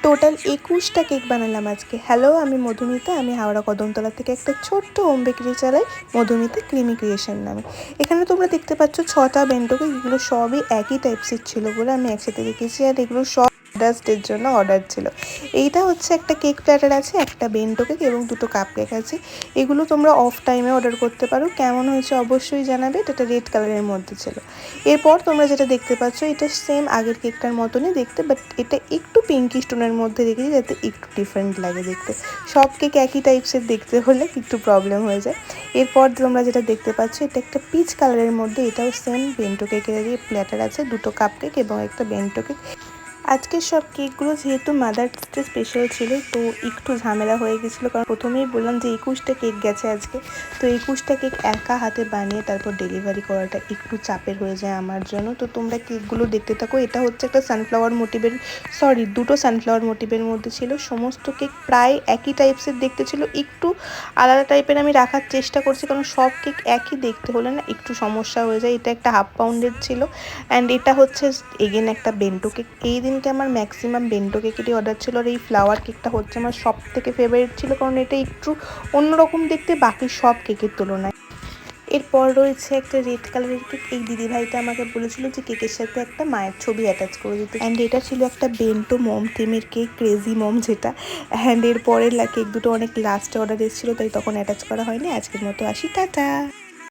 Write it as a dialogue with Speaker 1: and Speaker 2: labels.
Speaker 1: Total 21টা cake বানালাম আজকে। Hello, আমি মধুমিতা। আমি হাওড়া কদমতলা থেকে একটা ছোট্ট হোম বেকারি চালাই, মধুমিতা ক্রিমি ক্রিয়েশন নামে। এখানে তোমরা দেখতে পাচ্ছ 6টা বেন্টো কেক। এগুলো সবই একই টাইপসের ছিল বলে আমি একসাথে রেখেছি, আর এগুলো সব ডাস্টের জন্য অর্ডার ছিল। এইটা হচ্ছে একটা কেক প্ল্যাটার আছে, একটা বেন্টো কেক এবং 2টো কাপ কেক আছে। এগুলো তোমরা অফ টাইমে অর্ডার করতে পারো। কেমন হয়েছে অবশ্যই জানাবে। এটা রেড কালারের মধ্যে ছিল। এরপর তোমরা যেটা দেখতে পাচ্ছ এটা সেম আগের কেকটার মতনই দেখতে, বাট এটা একটু পিঙ্কি স্টোনের মধ্যে রেখেছি যাতে একটু ডিফারেন্ট লাগে দেখতে। সব কেক একই টাইপসের দেখতে হলে একটু প্রবলেম হয়ে যায়। এরপর তোমরা যেটা দেখতে পাচ্ছ এটা একটা পিচ কালারের মধ্যে, এটাও সেম বেন্টো কেকেরই প্ল্যাটার আছে, 2টো কাপ কেক এবং একটা বেন্টো কেক। আজকের সব কেকগুলো যেহেতু মাদার্স ডে স্পেশাল ছিল, তো একটু ঝামেলা হয়ে গেছিলো, কারণ প্রথমেই বললাম যে 21টা কেক গেছে আজকে। তো 21টা কেক একা হাতে বানিয়ে তারপর ডেলিভারি করাটা একটু চাপের হয়ে যায় আমার জন্য। তো তোমরা কেকগুলো দেখতে থাকো। এটা হচ্ছে একটা সানফ্লাওয়ার মোটিভের, 2টো সানফ্লাওয়ার মোটিভের মধ্যে ছিল। সমস্ত কেক প্রায় একই টাইপসের দেখতে ছিল, একটু আলাদা টাইপের আমি রাখার চেষ্টা করছি, কারণ সব কেক একই দেখতে হলে না একটু সমস্যা হয়ে যায়। এটা একটা হাফ পাউন্ডের ছিল, অ্যান্ড এটা হচ্ছে এগেন একটা বেন্টো কেক। এই দিনকে আমার ম্যাক্সিমাম বেন্টো কেকেরই অর্ডার ছিল, আর এই ফ্লাওয়ার কেকটা হচ্ছে আমার সব থেকে ফেভারিট ছিল, কারণ এটা একটু অন্যরকম দেখতে বাকি সব কেকের তুলনায়। এরপর রয়েছে একটা রেড কালারের কেক। এই দিদিভাইটা আমাকে বলেছিল যে কেকের সাথে একটা মায়ের ছবি অ্যাটাচ করে দিতে, অ্যান্ড এটা ছিল একটা বেন্টো মম থিমের কেক, ক্রেজি মম যেটা। অ্যান্ড এর পরের কেক দুটো অনেক লাস্টে অর্ডার এসেছিলো, তাই তখন অ্যাটাচ করা হয়নি। আজকের মতো আসি, টাটা।